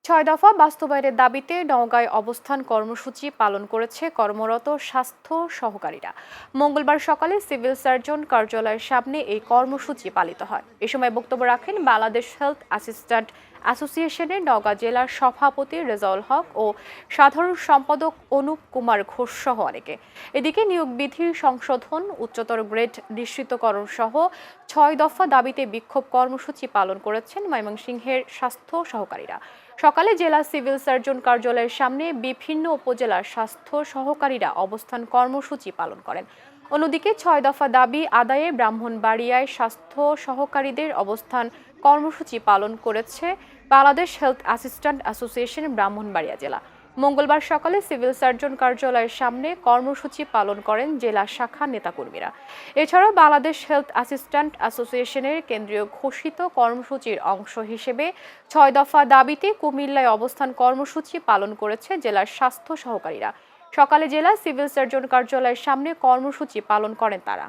ছয় দফা বাস্তবায়নের দাবিতে নওগাঁয় অবস্থান কর্মসূচি পালন করেছে কর্মরত স্বাস্থ্য সহকারীরা। মঙ্গলবার সকালে সিভিল সার্জন কার্যালয়ের সামনে এই কর্মসূচি পালিত হয়। এ সময় বক্তব্য রাখেন বাংলাদেশ হেলথ অ্যাসিস্ট্যান্ট অ্যাসোসিয়েশনের নওগাঁ জেলার সভাপতি রেজাউল হক ও সাধারণ সম্পাদক অনুপ কুমার ঘোষ সহ অনেকে। এদিকে নিয়োগ বিধি সংশোধন, উচ্চতর গ্রেড নিশ্চিতকরণ সহ ৬ দফা দাবিতে বিক্ষোভ কর্মসূচি পালন করেছেন ময়মনসিংহের স্বাস্থ্য সহকারীরা। সকালে জেলা সিভিল সার্জন কার্যালয়ের সামনে বিভিন্ন উপজেলার স্বাস্থ্য সহকারীরা অবস্থান কর্মসূচি পালন করেন। অন্যদিকে ৬ দফা দাবি আদায়ে ব্রাহ্মণবাড়িয়ায় স্বাস্থ্য সহকারীদের অবস্থান কর্মসূচি পালন করেছে Bangladesh health assistant association Brahmanbaria জেলা। মঙ্গলবার সকালে সিভিল সার্জন কার্যালয়ের সামনে কর্মসূচি পালন করেন জেলা শাখা নেতাকর্মীরা। এছাড়াও বাংলাদেশ হেলথ অ্যাসিস্ট্যান্ট অ্যাসোসিয়েশনের কেন্দ্রীয় ঘোষিত কর্মসূচির অংশ হিসেবে ৬ দফা দাবিতে কুমিল্লায় অবস্থান কর্মসূচি পালন করেছে জেলার স্বাস্থ্য সহকারীরা। সকালে জেলা সিভিল সার্জন কার্যালয়ের সামনে কর্মসূচি পালন করেন তারা।